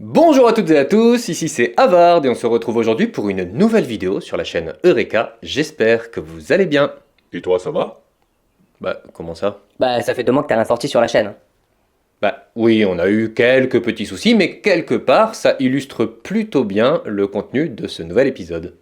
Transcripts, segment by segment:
Bonjour à toutes et à tous, ici c'est Havard et on se retrouve aujourd'hui pour une nouvelle vidéo sur la chaîne Eureka. J'espère que vous allez bien. Et toi, ça va? Bah, comment ça? Bah, ça fait 2 mois que t'as rien sorti sur la chaîne. Bah oui, on a eu quelques petits soucis, mais quelque part ça illustre plutôt bien le contenu de ce nouvel épisode.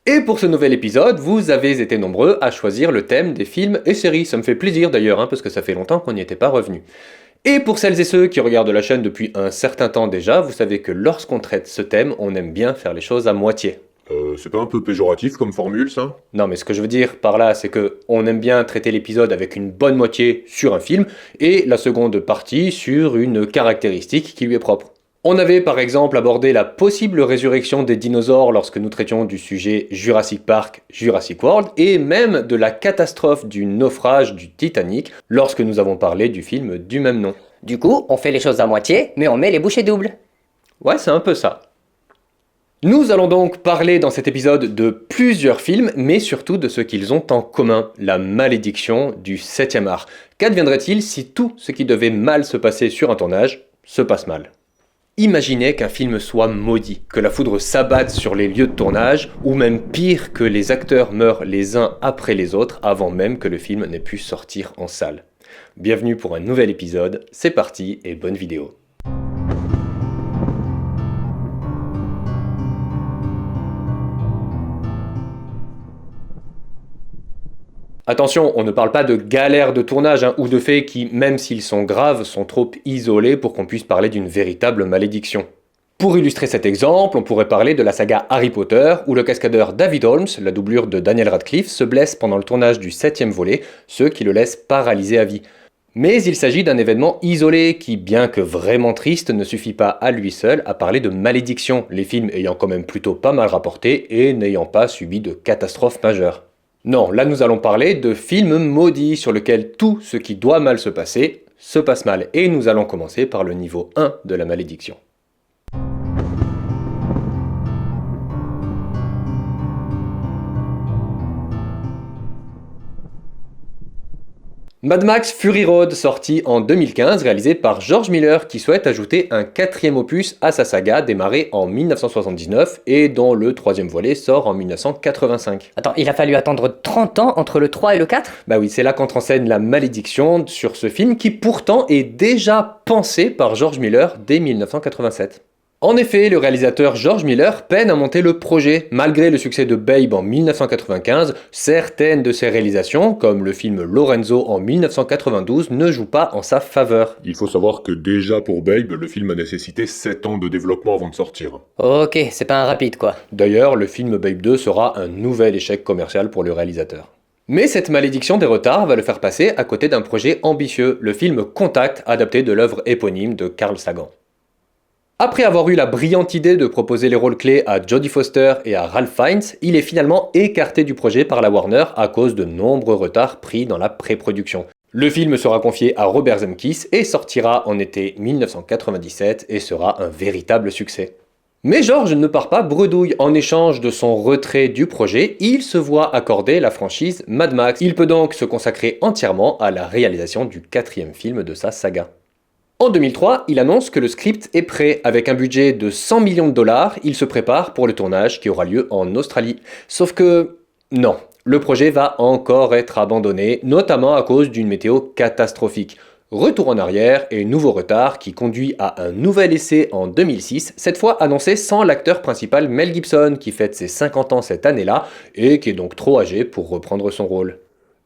Et pour ce nouvel épisode, vous avez été nombreux à choisir le thème des films et séries. Ça me fait plaisir d'ailleurs, parce que ça fait longtemps qu'on n'y était pas revenu. Et pour celles et ceux qui regardent la chaîne depuis un certain temps déjà, vous savez que lorsqu'on traite ce thème, on aime bien faire les choses à moitié. C'est pas un peu péjoratif comme formule, ça? Non, mais ce que je veux dire par là, c'est que on aime bien traiter l'épisode avec une bonne moitié sur un film et la seconde partie sur une caractéristique qui lui est propre. On avait par exemple abordé la possible résurrection des dinosaures lorsque nous traitions du sujet Jurassic Park, Jurassic World, et même de la catastrophe du naufrage du Titanic lorsque nous avons parlé du film du même nom. Du coup, on fait les choses à moitié, mais on met les bouchées doubles. Ouais, c'est un peu ça. Nous allons donc parler dans cet épisode de plusieurs films, mais surtout de ce qu'ils ont en commun, la malédiction du 7e art. Qu'adviendrait-il si tout ce qui devait mal se passer sur un tournage se passe mal? Imaginez qu'un film soit maudit, que la foudre s'abatte sur les lieux de tournage, ou même pire, que les acteurs meurent les uns après les autres avant même que le film n'ait pu sortir en salle. Bienvenue pour un nouvel épisode, c'est parti et bonne vidéo. Attention, on ne parle pas de galères de tournage ou de faits qui, même s'ils sont graves, sont trop isolés pour qu'on puisse parler d'une véritable malédiction. Pour illustrer cet exemple, on pourrait parler de la saga Harry Potter, où le cascadeur David Holmes, la doublure de Daniel Radcliffe, se blesse pendant le tournage du 7e volet, ce qui le laisse paralysé à vie. Mais il s'agit d'un événement isolé qui, bien que vraiment triste, ne suffit pas à lui seul à parler de malédiction, les films ayant quand même plutôt pas mal rapporté et n'ayant pas subi de catastrophe majeure. Non, là nous allons parler de films maudits sur lesquels tout ce qui doit mal se passe mal. Et nous allons commencer par le niveau 1 de la malédiction. Mad Max Fury Road, sorti en 2015, réalisé par George Miller, qui souhaite ajouter un 4e opus à sa saga, démarrée en 1979, et dont le 3e volet sort en 1985. Attends, il a fallu attendre 30 ans entre le 3 et le 4? Bah oui, c'est là qu'entre en scène la malédiction sur ce film, qui pourtant est déjà pensé par George Miller dès 1987. En effet, le réalisateur George Miller peine à monter le projet. Malgré le succès de Babe en 1995, certaines de ses réalisations, comme le film Lorenzo en 1992, ne jouent pas en sa faveur. Il faut savoir que déjà pour Babe, le film a nécessité 7 ans de développement avant de sortir. Ok, c'est pas un rapide quoi. D'ailleurs, le film Babe 2 sera un nouvel échec commercial pour le réalisateur. Mais cette malédiction des retards va le faire passer à côté d'un projet ambitieux, le film Contact, adapté de l'œuvre éponyme de Carl Sagan. Après avoir eu la brillante idée de proposer les rôles clés à Jodie Foster et à Ralph Fiennes, il est finalement écarté du projet par la Warner à cause de nombreux retards pris dans la pré-production. Le film sera confié à Robert Zemeckis et sortira en été 1997 et sera un véritable succès. Mais George ne part pas bredouille. En échange de son retrait du projet, il se voit accorder la franchise Mad Max. Il peut donc se consacrer entièrement à la réalisation du 4e film de sa saga. En 2003, il annonce que le script est prêt. Avec un budget de 100 millions de dollars, il se prépare pour le tournage qui aura lieu en Australie. Sauf que... non, le projet va encore être abandonné, notamment à cause d'une météo catastrophique. Retour en arrière et nouveau retard qui conduit à un nouvel essai en 2006, cette fois annoncé sans l'acteur principal Mel Gibson qui fête ses 50 ans cette année-là et qui est donc trop âgé pour reprendre son rôle.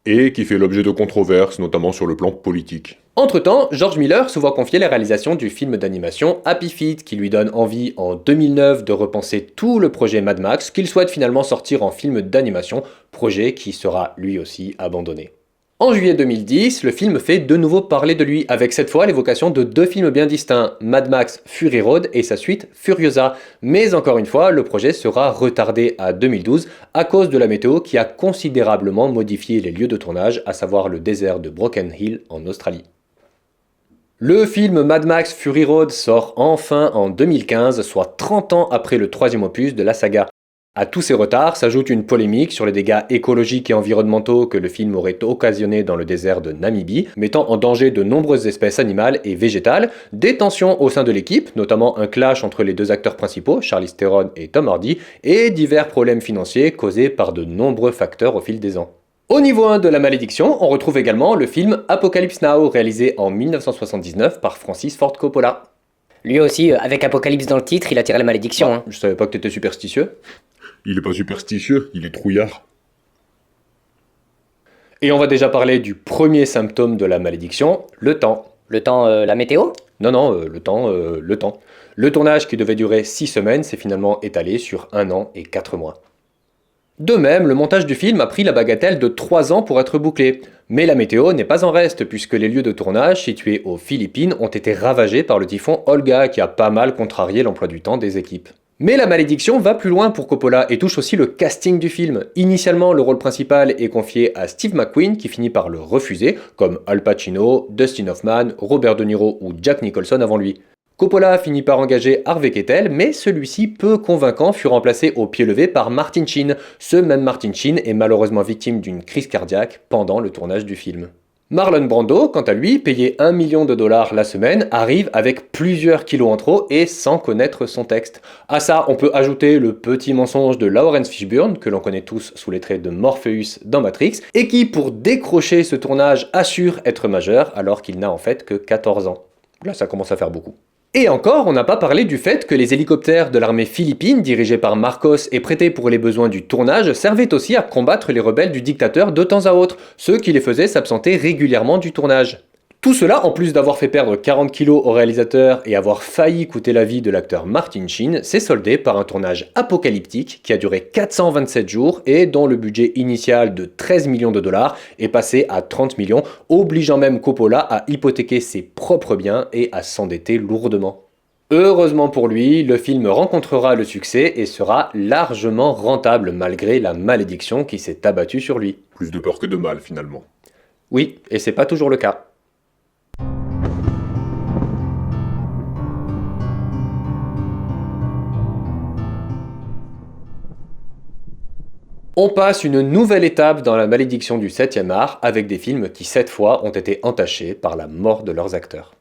Et qui fait l'objet de controverses, notamment sur le plan politique. Entre-temps, George Miller se voit confier la réalisation du film d'animation Happy Feet qui lui donne envie en 2009 de repenser tout le projet Mad Max qu'il souhaite finalement sortir en film d'animation, projet qui sera lui aussi abandonné. En juillet 2010, le film fait de nouveau parler de lui, avec cette fois l'évocation de 2 films bien distincts, Mad Max Fury Road et sa suite Furiosa. Mais encore une fois, le projet sera retardé à 2012 à cause de la météo qui a considérablement modifié les lieux de tournage, à savoir le désert de Broken Hill en Australie. Le film Mad Max Fury Road sort enfin en 2015, soit 30 ans après le troisième opus de la saga. À tous ces retards s'ajoute une polémique sur les dégâts écologiques et environnementaux que le film aurait occasionné dans le désert de Namibie, mettant en danger de nombreuses espèces animales et végétales, des tensions au sein de l'équipe, notamment un clash entre les deux acteurs principaux, Charlize Theron et Tom Hardy, et divers problèmes financiers causés par de nombreux facteurs au fil des ans. Au niveau 1 de la malédiction, on retrouve également le film Apocalypse Now, réalisé en 1979 par Francis Ford Coppola. Lui aussi, avec Apocalypse dans le titre, il a tiré la malédiction. Hein. Je savais pas que t'étais superstitieux. Il est pas superstitieux, il est trouillard. Et on va déjà parler du premier symptôme de la malédiction, le temps. Le temps, la météo? Non, le temps. Le tournage qui devait durer 6 semaines s'est finalement étalé sur 1 an et 4 mois. De même, le montage du film a pris la bagatelle de 3 ans pour être bouclé. Mais la météo n'est pas en reste, puisque les lieux de tournage situés aux Philippines ont été ravagés par le typhon Olga, qui a pas mal contrarié l'emploi du temps des équipes. Mais la malédiction va plus loin pour Coppola et touche aussi le casting du film. Initialement, le rôle principal est confié à Steve McQueen, qui finit par le refuser, comme Al Pacino, Dustin Hoffman, Robert De Niro ou Jack Nicholson avant lui. Coppola finit par engager Harvey Keitel, mais celui-ci, peu convaincant, fut remplacé au pied levé par Martin Sheen. Ce même Martin Sheen est malheureusement victime d'une crise cardiaque pendant le tournage du film. Marlon Brando, quant à lui, payé $1 million la semaine, arrive avec plusieurs kilos en trop et sans connaître son texte. À ça, on peut ajouter le petit mensonge de Lawrence Fishburne, que l'on connaît tous sous les traits de Morpheus dans Matrix, et qui, pour décrocher ce tournage, assure être majeur alors qu'il n'a en fait que 14 ans. Là, ça commence à faire beaucoup. Et encore, on n'a pas parlé du fait que les hélicoptères de l'armée philippine, dirigés par Marcos et prêtés pour les besoins du tournage, servaient aussi à combattre les rebelles du dictateur de temps à autre, ce qui les faisait s'absenter régulièrement du tournage. Tout cela, en plus d'avoir fait perdre 40 kilos au réalisateur et avoir failli coûter la vie de l'acteur Martin Sheen, s'est soldé par un tournage apocalyptique qui a duré 427 jours et dont le budget initial de $13 millions est passé à 30 millions, obligeant même Coppola à hypothéquer ses propres biens et à s'endetter lourdement. Heureusement pour lui, le film rencontrera le succès et sera largement rentable malgré la malédiction qui s'est abattue sur lui. Plus de peur que de mal, finalement. Oui, et c'est pas toujours le cas. On passe une nouvelle étape dans la malédiction du 7e art avec des films qui cette fois ont été entachés par la mort de leurs acteurs.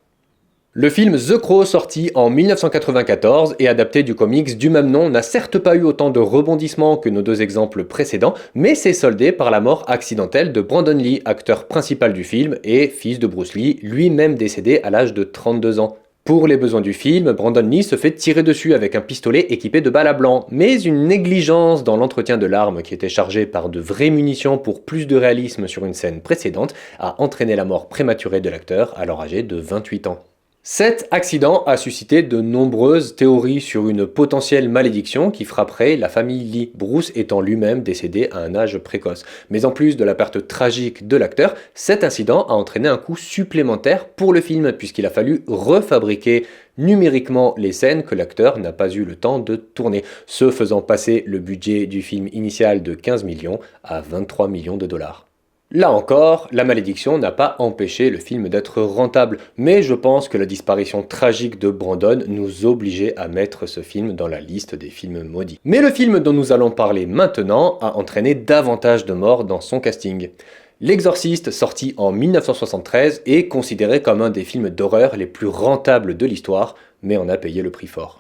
Le film The Crow, sorti en 1994 et adapté du comics du même nom, n'a certes pas eu autant de rebondissements que nos deux exemples précédents, mais s'est soldé par la mort accidentelle de Brandon Lee, acteur principal du film et fils de Bruce Lee, lui-même décédé à l'âge de 32 ans. Pour les besoins du film, Brandon Lee se fait tirer dessus avec un pistolet équipé de balles à blanc, mais une négligence dans l'entretien de l'arme qui était chargée par de vraies munitions pour plus de réalisme sur une scène précédente a entraîné la mort prématurée de l'acteur alors âgé de 28 ans. Cet accident a suscité de nombreuses théories sur une potentielle malédiction qui frapperait la famille Lee, Bruce étant lui-même décédé à un âge précoce. Mais en plus de la perte tragique de l'acteur, cet incident a entraîné un coût supplémentaire pour le film puisqu'il a fallu refabriquer numériquement les scènes que l'acteur n'a pas eu le temps de tourner, ce faisant passer le budget du film initial de 15 millions à 23 millions de dollars. Là encore, la malédiction n'a pas empêché le film d'être rentable, mais je pense que la disparition tragique de Brandon nous obligeait à mettre ce film dans la liste des films maudits. Mais le film dont nous allons parler maintenant a entraîné davantage de morts dans son casting. L'Exorciste, sorti en 1973, est considéré comme un des films d'horreur les plus rentables de l'histoire, mais en a payé le prix fort.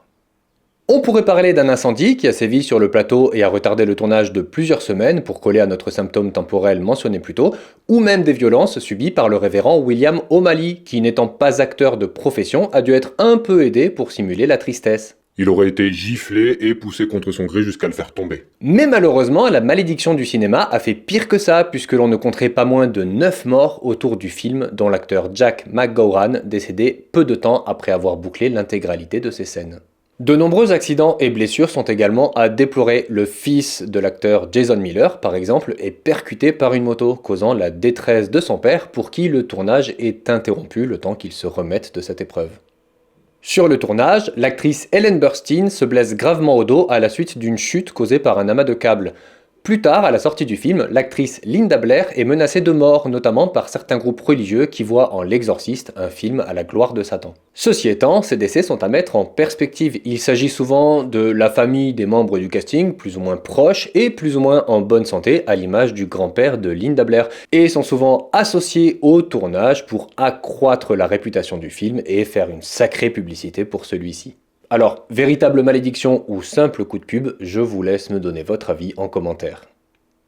On pourrait parler d'un incendie qui a sévi sur le plateau et a retardé le tournage de plusieurs semaines pour coller à notre symptôme temporel mentionné plus tôt, ou même des violences subies par le révérend William O'Malley, qui n'étant pas acteur de profession a dû être un peu aidé pour simuler la tristesse. Il aurait été giflé et poussé contre son gré jusqu'à le faire tomber. Mais malheureusement, la malédiction du cinéma a fait pire que ça, puisque l'on ne compterait pas moins de 9 morts autour du film, dont l'acteur Jack McGowan, décédé peu de temps après avoir bouclé l'intégralité de ses scènes. De nombreux accidents et blessures sont également à déplorer. Le fils de l'acteur Jason Miller, par exemple, est percuté par une moto, causant la détresse de son père pour qui le tournage est interrompu le temps qu'il se remette de cette épreuve. Sur le tournage, l'actrice Ellen Burstyn se blesse gravement au dos à la suite d'une chute causée par un amas de câbles. Plus tard, à la sortie du film, l'actrice Linda Blair est menacée de mort, notamment par certains groupes religieux qui voient en L'Exorciste un film à la gloire de Satan. Ceci étant, ces décès sont à mettre en perspective. Il s'agit souvent de la famille des membres du casting, plus ou moins proches et plus ou moins en bonne santé, à l'image du grand-père de Linda Blair, et sont souvent associés au tournage pour accroître la réputation du film et faire une sacrée publicité pour celui-ci. Alors, véritable malédiction ou simple coup de pub, je vous laisse me donner votre avis en commentaire.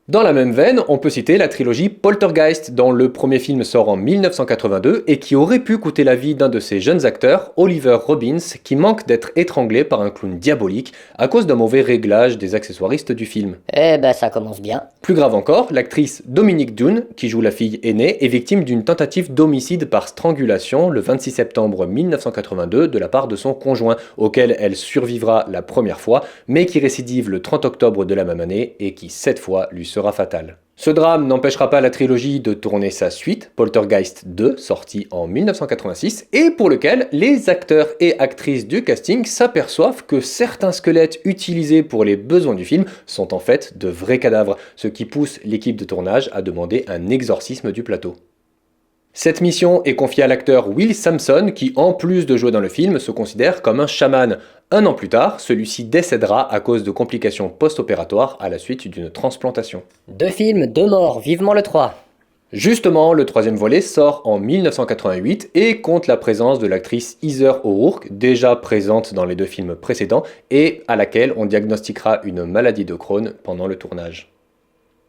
Dans la même veine, on peut citer la trilogie Poltergeist, dont le premier film sort en 1982 et qui aurait pu coûter la vie d'un de ses jeunes acteurs, Oliver Robbins, qui manque d'être étranglé par un clown diabolique à cause d'un mauvais réglage des accessoiristes du film. Eh ben ça commence bien. Plus grave encore, l'actrice Dominique Dunne, qui joue la fille aînée, est victime d'une tentative d'homicide par strangulation le 26 septembre 1982 de la part de son conjoint, auquel elle survivra la première fois, mais qui récidive le 30 octobre de la même année et qui, cette fois, lui sera fatal. Ce drame n'empêchera pas la trilogie de tourner sa suite, Poltergeist 2, sorti en 1986, et pour lequel les acteurs et actrices du casting s'aperçoivent que certains squelettes utilisés pour les besoins du film sont en fait de vrais cadavres, ce qui pousse l'équipe de tournage à demander un exorcisme du plateau. Cette mission est confiée à l'acteur Will Sampson qui, en plus de jouer dans le film, se considère comme un chaman. Un an plus tard, celui-ci décédera à cause de complications post-opératoires à la suite d'une transplantation. 2 films, 2 morts, vivement le 3. Justement, le troisième volet sort en 1988 et compte la présence de l'actrice Heather O'Rourke, déjà présente dans les 2 films précédents, et à laquelle on diagnostiquera une maladie de Crohn pendant le tournage.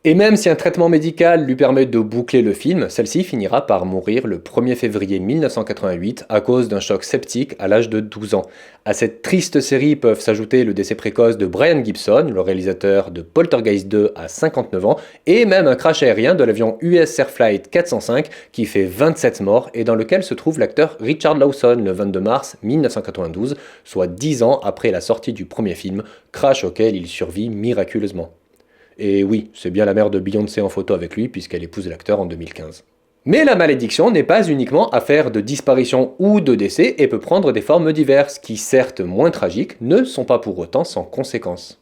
Et même si un traitement médical lui permet de boucler le film, celle-ci finira par mourir le 1er février 1988 à cause d'un choc septique à l'âge de 12 ans. À cette triste série peuvent s'ajouter le décès précoce de Brian Gibson, le réalisateur de Poltergeist 2 à 59 ans, et même un crash aérien de l'avion US Air Flight 405 qui fait 27 morts et dans lequel se trouve l'acteur Richard Lawson le 22 mars 1992, soit 10 ans après la sortie du premier film, crash auquel il survit miraculeusement. Et oui, c'est bien la mère de Beyoncé en photo avec lui puisqu'elle épouse l'acteur en 2015. Mais la malédiction n'est pas uniquement affaire de disparition ou de décès et peut prendre des formes diverses qui, certes moins tragiques, ne sont pas pour autant sans conséquences.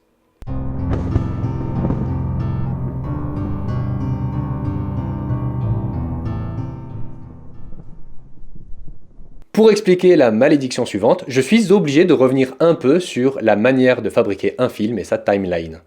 Pour expliquer la malédiction suivante, je suis obligé de revenir un peu sur la manière de fabriquer un film et sa timeline.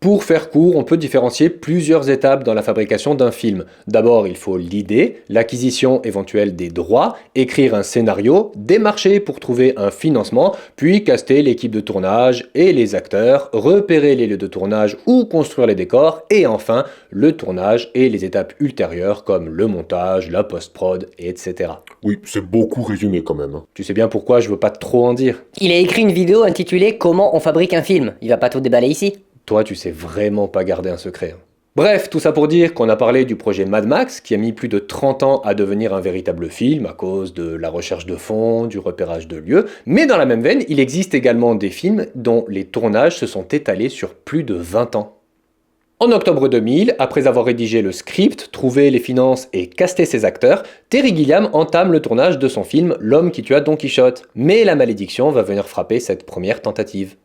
Pour faire court, on peut différencier plusieurs étapes dans la fabrication d'un film. D'abord, il faut l'idée, l'acquisition éventuelle des droits, écrire un scénario, démarcher pour trouver un financement, puis caster l'équipe de tournage et les acteurs, repérer les lieux de tournage ou construire les décors, et enfin, le tournage et les étapes ultérieures comme le montage, la post-prod, etc. Oui, c'est beaucoup résumé quand même. Tu sais bien pourquoi je veux pas trop en dire. Il a écrit une vidéo intitulée Comment on fabrique un film. Il va pas tout déballer ici. Toi, tu sais vraiment pas garder un secret. Bref, tout ça pour dire qu'on a parlé du projet Mad Max, qui a mis plus de 30 ans à devenir un véritable film à cause de la recherche de fonds, du repérage de lieux, mais dans la même veine, il existe également des films dont les tournages se sont étalés sur plus de 20 ans. En octobre 2000, après avoir rédigé le script, trouvé les finances et casté ses acteurs, Terry Gilliam entame le tournage de son film L'homme qui tua Don Quichotte, mais la malédiction va venir frapper cette première tentative.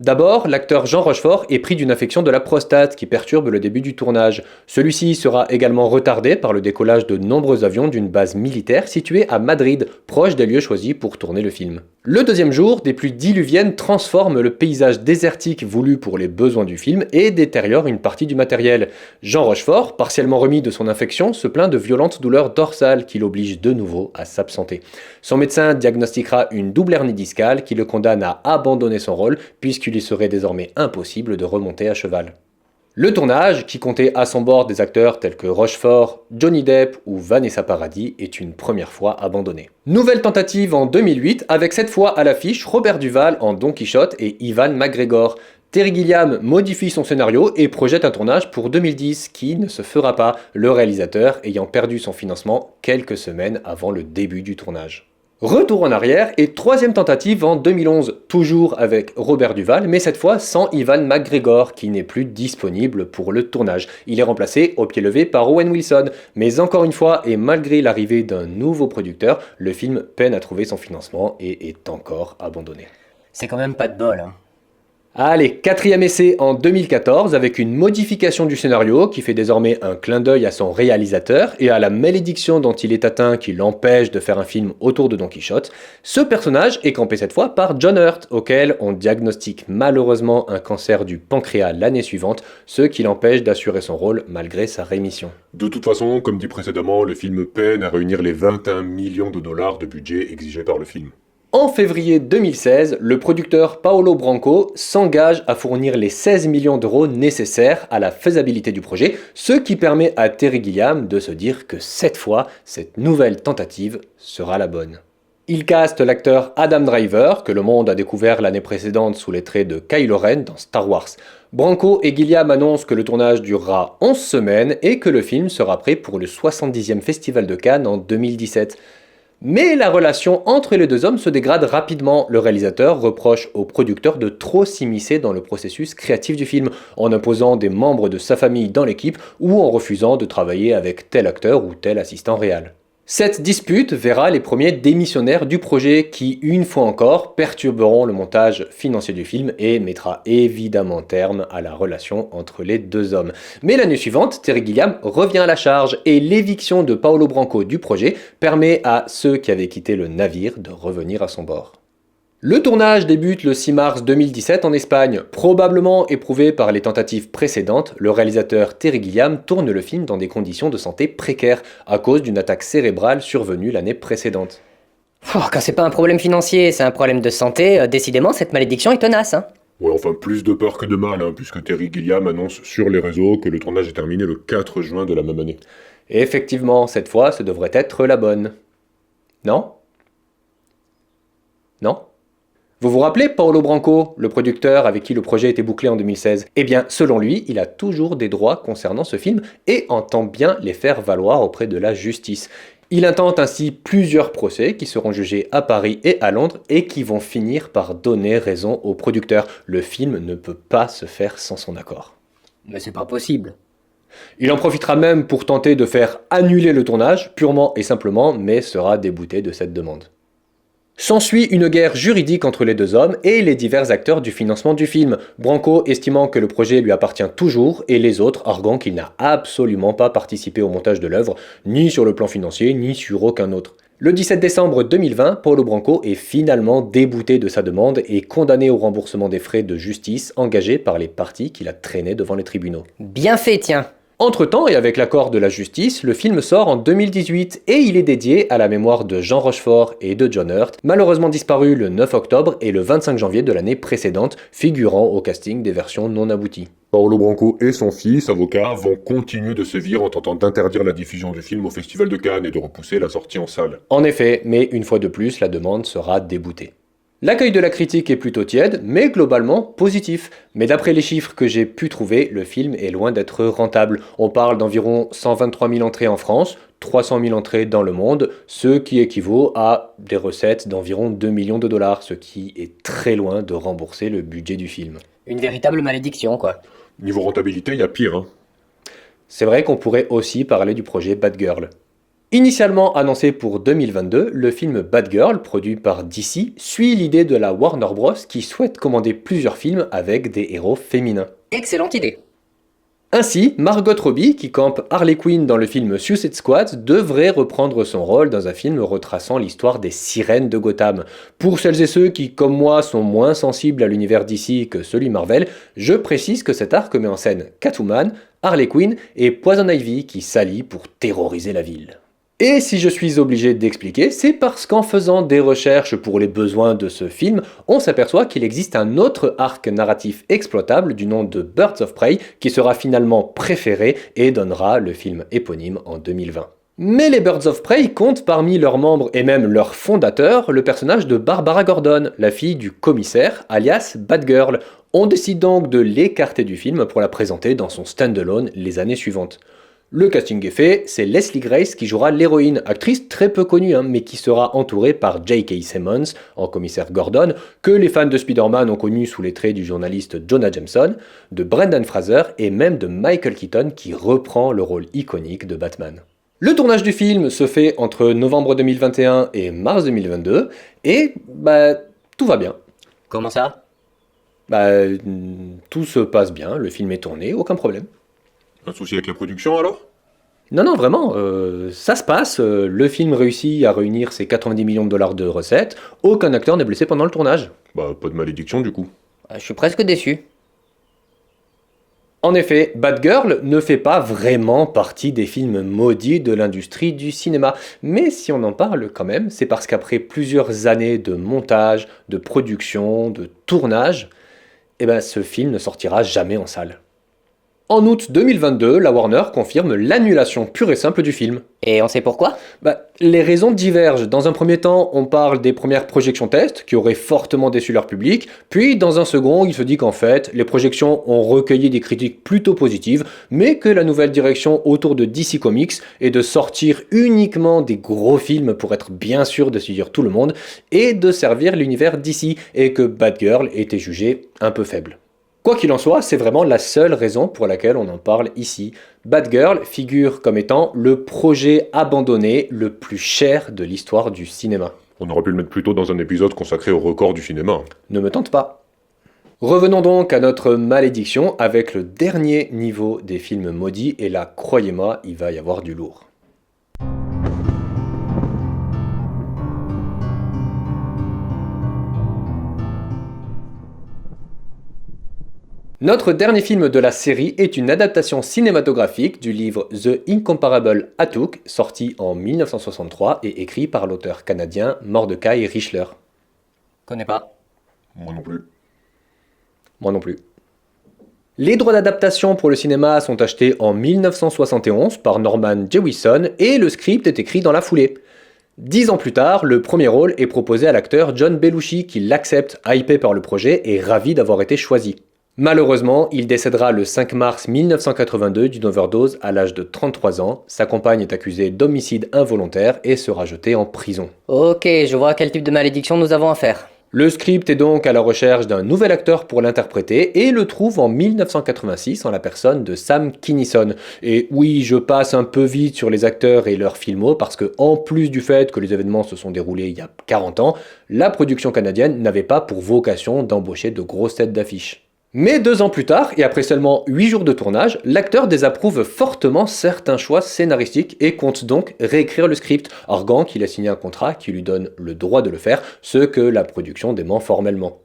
D'abord, l'acteur Jean Rochefort est pris d'une infection de la prostate qui perturbe le début du tournage. Celui-ci sera également retardé par le décollage de nombreux avions d'une base militaire située à Madrid, proche des lieux choisis pour tourner le film. Le deuxième jour, des pluies diluviennes transforment le paysage désertique voulu pour les besoins du film et détériorent une partie du matériel. Jean Rochefort, partiellement remis de son infection, se plaint de violentes douleurs dorsales qui l'obligent de nouveau à s'absenter. Son médecin diagnostiquera une double hernie discale qui le condamne à abandonner son rôle puisqu'il lui serait désormais impossible de remonter à cheval. Le tournage, qui comptait à son bord des acteurs tels que Rochefort, Johnny Depp ou Vanessa Paradis, est une première fois abandonné. Nouvelle tentative en 2008, avec cette fois à l'affiche Robert Duvall en Don Quichotte et Ewan McGregor. Terry Gilliam modifie son scénario et projette un tournage pour 2010 qui ne se fera pas, le réalisateur ayant perdu son financement quelques semaines avant le début du tournage. Retour en arrière et troisième tentative en 2011, toujours avec Robert Duvall, mais cette fois sans Ewan McGregor qui n'est plus disponible pour le tournage. Il est remplacé au pied levé par Owen Wilson, mais encore une fois et malgré l'arrivée d'un nouveau producteur, le film peine à trouver son financement et est encore abandonné. C'est quand même pas de bol, hein. Allez, quatrième essai en 2014 avec une modification du scénario qui fait désormais un clin d'œil à son réalisateur et à la malédiction dont il est atteint qui l'empêche de faire un film autour de Don Quichotte. Ce personnage est campé cette fois par John Hurt, auquel on diagnostique malheureusement un cancer du pancréas l'année suivante, ce qui l'empêche d'assurer son rôle malgré sa rémission. De toute façon, comme dit précédemment, le film peine à réunir les 21 millions de dollars de budget exigés par le film. En février 2016, le producteur Paolo Branco s'engage à fournir les 16 millions d'euros nécessaires à la faisabilité du projet, ce qui permet à Terry Gilliam de se dire que cette fois, cette nouvelle tentative sera la bonne. Il caste l'acteur Adam Driver, que le monde a découvert l'année précédente sous les traits de Kylo Ren dans Star Wars. Branco et Gilliam annoncent que le tournage durera 11 semaines et que le film sera prêt pour le 70e Festival de Cannes en 2017. Mais la relation entre les deux hommes se dégrade rapidement. Le réalisateur reproche au producteur de trop s'immiscer dans le processus créatif du film, en imposant des membres de sa famille dans l'équipe ou en refusant de travailler avec tel acteur ou tel assistant réel. Cette dispute verra les premiers démissionnaires du projet qui, une fois encore, perturberont le montage financier du film et mettra évidemment terme à la relation entre les deux hommes. Mais l'année suivante, Terry Gilliam revient à la charge et l'éviction de Paolo Branco du projet permet à ceux qui avaient quitté le navire de revenir à son bord. Le tournage débute le 6 mars 2017 en Espagne. Probablement éprouvé par les tentatives précédentes, le réalisateur Terry Gilliam tourne le film dans des conditions de santé précaires à cause d'une attaque cérébrale survenue l'année précédente. Quand c'est pas un problème financier, c'est un problème de santé, décidément cette malédiction est tenace, hein. Ouais, enfin, plus de peur que de mal, puisque Terry Gilliam annonce sur les réseaux que le tournage est terminé le 4 juin de la même année. Et effectivement, cette fois, ce devrait être la bonne. Non ? Non ? Vous vous rappelez Paolo Branco, le producteur avec qui le projet était bouclé en 2016 ? Eh bien, selon lui, il a toujours des droits concernant ce film et entend bien les faire valoir auprès de la justice. Il intente ainsi plusieurs procès qui seront jugés à Paris et à Londres et qui vont finir par donner raison au producteur. Le film ne peut pas se faire sans son accord. Mais c'est pas possible. Il en profitera même pour tenter de faire annuler le tournage, purement et simplement, mais sera débouté de cette demande. S'ensuit une guerre juridique entre les deux hommes et les divers acteurs du financement du film, Branco estimant que le projet lui appartient toujours et les autres arguant qu'il n'a absolument pas participé au montage de l'œuvre, ni sur le plan financier, ni sur aucun autre. Le 17 décembre 2020, Paolo Branco est finalement débouté de sa demande et condamné au remboursement des frais de justice engagés par les parties qu'il a traînés devant les tribunaux. Bien fait, tiens. Entre-temps, et avec l'accord de la justice, le film sort en 2018 et il est dédié à la mémoire de Jean Rochefort et de John Hurt, malheureusement disparus le 9 octobre et le 25 janvier de l'année précédente, figurant au casting des versions non abouties. Paolo Branco et son fils, avocat, vont continuer de sévir en tentant d'interdire la diffusion du film au Festival de Cannes et de repousser la sortie en salle. En effet, mais une fois de plus, la demande sera déboutée. L'accueil de la critique est plutôt tiède, mais globalement positif. Mais d'après les chiffres que j'ai pu trouver, le film est loin d'être rentable. On parle d'environ 123 000 entrées en France, 300 000 entrées dans le monde, ce qui équivaut à des recettes d'environ 2 millions de dollars, ce qui est très loin de rembourser le budget du film. Une véritable malédiction, quoi. Niveau rentabilité, il y a pire, C'est vrai qu'on pourrait aussi parler du projet Bad Girl. Initialement annoncé pour 2022, le film Bad Girl, produit par DC, suit l'idée de la Warner Bros. Qui souhaite commander plusieurs films avec des héros féminins. Excellente idée. Ainsi, Margot Robbie, qui campe Harley Quinn dans le film Suicide Squad, devrait reprendre son rôle dans un film retraçant l'histoire des sirènes de Gotham. Pour celles et ceux qui, comme moi, sont moins sensibles à l'univers DC que celui Marvel, je précise que cet arc met en scène Catwoman, Harley Quinn et Poison Ivy qui s'allient pour terroriser la ville. Et si je suis obligé d'expliquer, c'est parce qu'en faisant des recherches pour les besoins de ce film, on s'aperçoit qu'il existe un autre arc narratif exploitable du nom de Birds of Prey qui sera finalement préféré et donnera le film éponyme en 2020. Mais les Birds of Prey comptent parmi leurs membres et même leur fondateur le personnage de Barbara Gordon, la fille du commissaire, alias Batgirl. On décide donc de l'écarter du film pour la présenter dans son stand-alone les années suivantes. Le casting est fait, c'est Leslie Grace qui jouera l'héroïne, actrice très peu connue, mais qui sera entourée par J.K. Simmons en commissaire Gordon, que les fans de Spider-Man ont connu sous les traits du journaliste Jonah Jameson, de Brendan Fraser et même de Michael Keaton qui reprend le rôle iconique de Batman. Le tournage du film se fait entre novembre 2021 et mars 2022, et tout va bien. Comment ça ? Tout se passe bien, le film est tourné, aucun problème. Un souci avec la production alors? Non, non, vraiment, ça se passe, le film réussit à réunir ses 90 millions de dollars de recettes, aucun acteur n'est blessé pendant le tournage. Bah, pas de malédiction du coup. Je suis presque déçu. En effet, Bad Girl ne fait pas vraiment partie des films maudits de l'industrie du cinéma, mais si on en parle quand même, c'est parce qu'après plusieurs années de montage, de production, de tournage, ce film ne sortira jamais en salle. En août 2022, la Warner confirme l'annulation pure et simple du film. Et on sait pourquoi? Les raisons divergent. Dans un premier temps, on parle des premières projections tests qui auraient fortement déçu leur public, puis dans un second, il se dit qu'en fait, les projections ont recueilli des critiques plutôt positives, mais que la nouvelle direction autour de DC Comics est de sortir uniquement des gros films pour être bien sûr de séduire tout le monde et de servir l'univers DC, et que Bad Girl était jugé un peu faible. Quoi qu'il en soit, c'est vraiment la seule raison pour laquelle on en parle ici. Bad Girl figure comme étant le projet abandonné le plus cher de l'histoire du cinéma. On aurait pu le mettre plus tôt dans un épisode consacré au record du cinéma. Ne me tente pas. Revenons donc à notre malédiction avec le dernier niveau des films maudits, et là, croyez-moi, il va y avoir du lourd. Notre dernier film de la série est une adaptation cinématographique du livre The Incomparable Atuk, sorti en 1963 et écrit par l'auteur canadien Mordecai Richler. Connais pas. Moi non plus. Moi non plus. Les droits d'adaptation pour le cinéma sont achetés en 1971 par Norman Jewison et le script est écrit dans la foulée. 10 ans plus tard, le premier rôle est proposé à l'acteur John Belushi qui l'accepte, hypé par le projet et ravi d'avoir été choisi. Malheureusement, il décédera le 5 mars 1982 d'une overdose à l'âge de 33 ans. Sa compagne est accusée d'homicide involontaire et sera jetée en prison. Ok, je vois à quel type de malédiction nous avons affaire. Le script est donc à la recherche d'un nouvel acteur pour l'interpréter et le trouve en 1986 en la personne de Sam Kinison. Et oui, je passe un peu vite sur les acteurs et leurs filmos parce que, en plus du fait que les événements se sont déroulés il y a 40 ans, la production canadienne n'avait pas pour vocation d'embaucher de grosses têtes d'affiche. Mais 2 ans plus tard, et après seulement 8 jours de tournage, l'acteur désapprouve fortement certains choix scénaristiques et compte donc réécrire le script, arguant qu'il a signé un contrat qui lui donne le droit de le faire, ce que la production dément formellement.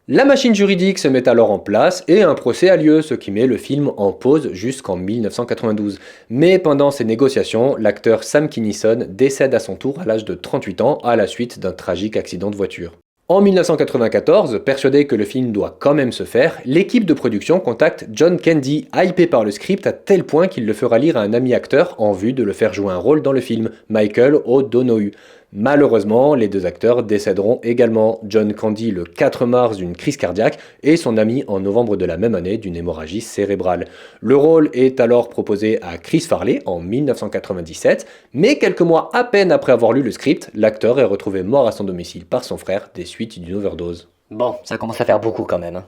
La machine juridique se met alors en place et un procès a lieu, ce qui met le film en pause jusqu'en 1992. Mais pendant ces négociations, l'acteur Sam Kinison décède à son tour à l'âge de 38 ans à la suite d'un tragique accident de voiture. En 1994, persuadé que le film doit quand même se faire, l'équipe de production contacte John Candy, hypé par le script à tel point qu'il le fera lire à un ami acteur en vue de le faire jouer un rôle dans le film, Michael O'Donoghue. Malheureusement, les 2 acteurs décéderont également, John Candy le 4 mars d'une crise cardiaque et son ami en novembre de la même année d'une hémorragie cérébrale. Le rôle est alors proposé à Chris Farley en 1997, mais quelques mois à peine après avoir lu le script, l'acteur est retrouvé mort à son domicile par son frère des suites d'une overdose. Bon, ça commence à faire beaucoup quand même.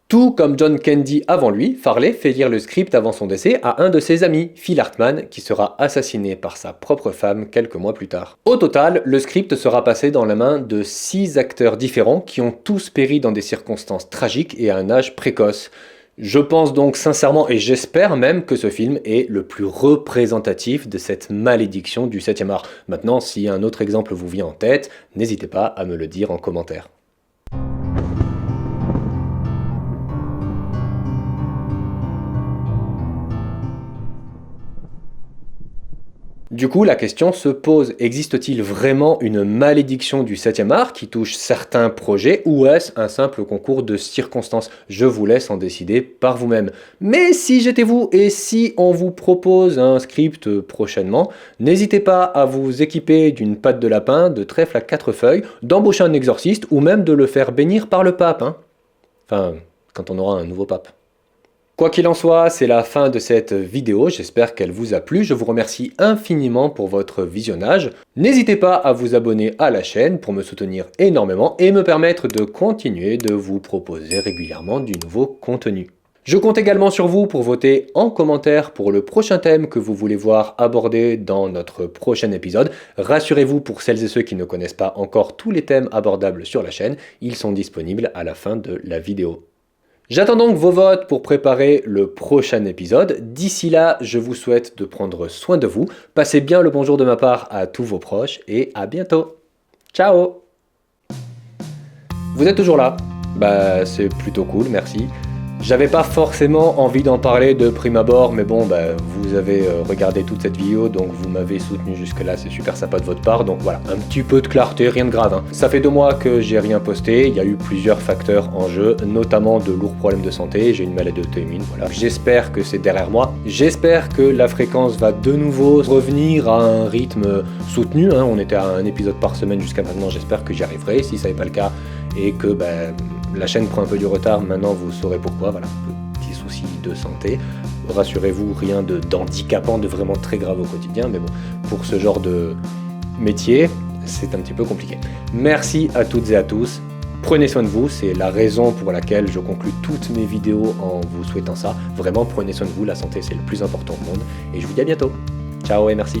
Tout comme John Candy avant lui, Farley fait lire le script avant son décès à un de ses amis, Phil Hartman, qui sera assassiné par sa propre femme quelques mois plus tard. Au total, le script sera passé dans la main de 6 acteurs différents qui ont tous péri dans des circonstances tragiques et à un âge précoce. Je pense donc sincèrement et j'espère même que ce film est le plus représentatif de cette malédiction du 7e art. Maintenant, si un autre exemple vous vient en tête, n'hésitez pas à me le dire en commentaire. Du coup, la question se pose, existe-t-il vraiment une malédiction du 7e art qui touche certains projets ou est-ce un simple concours de circonstances? Je vous laisse en décider par vous-même. Mais si j'étais vous et si on vous propose un script prochainement, n'hésitez pas à vous équiper d'une patte de lapin, de trèfle à 4 feuilles, d'embaucher un exorciste ou même de le faire bénir par le pape. Enfin, quand on aura un nouveau pape. Quoi qu'il en soit, c'est la fin de cette vidéo, j'espère qu'elle vous a plu, je vous remercie infiniment pour votre visionnage. N'hésitez pas à vous abonner à la chaîne pour me soutenir énormément et me permettre de continuer de vous proposer régulièrement du nouveau contenu. Je compte également sur vous pour voter en commentaire pour le prochain thème que vous voulez voir abordé dans notre prochain épisode. Rassurez-vous, pour celles et ceux qui ne connaissent pas encore tous les thèmes abordables sur la chaîne, ils sont disponibles à la fin de la vidéo. J'attends donc vos votes pour préparer le prochain épisode. D'ici là, je vous souhaite de prendre soin de vous. Passez bien le bonjour de ma part à tous vos proches et à bientôt. Ciao! Vous êtes toujours là? Bah, c'est plutôt cool, merci. J'avais pas forcément envie d'en parler de prime abord, mais bon, vous avez regardé toute cette vidéo, donc vous m'avez soutenu jusque-là, c'est super sympa de votre part, donc voilà, un petit peu de clarté, rien de grave. Hein. Ça fait 2 mois que j'ai rien posté, il y a eu plusieurs facteurs en jeu, notamment de lourds problèmes de santé, j'ai une maladie auto-immune, voilà. J'espère que c'est derrière moi, j'espère que la fréquence va de nouveau revenir à un rythme soutenu, hein. On était à un épisode par semaine jusqu'à maintenant, j'espère que j'y arriverai, si ça n'est pas le cas, et que la chaîne prend un peu du retard, maintenant vous saurez pourquoi, voilà, petit souci de santé. Rassurez-vous, rien d'handicapant, de vraiment très grave au quotidien, mais bon, pour ce genre de métier, c'est un petit peu compliqué. Merci à toutes et à tous, prenez soin de vous, c'est la raison pour laquelle je conclue toutes mes vidéos en vous souhaitant ça. Vraiment, prenez soin de vous, la santé c'est le plus important au monde, et je vous dis à bientôt. Ciao et merci.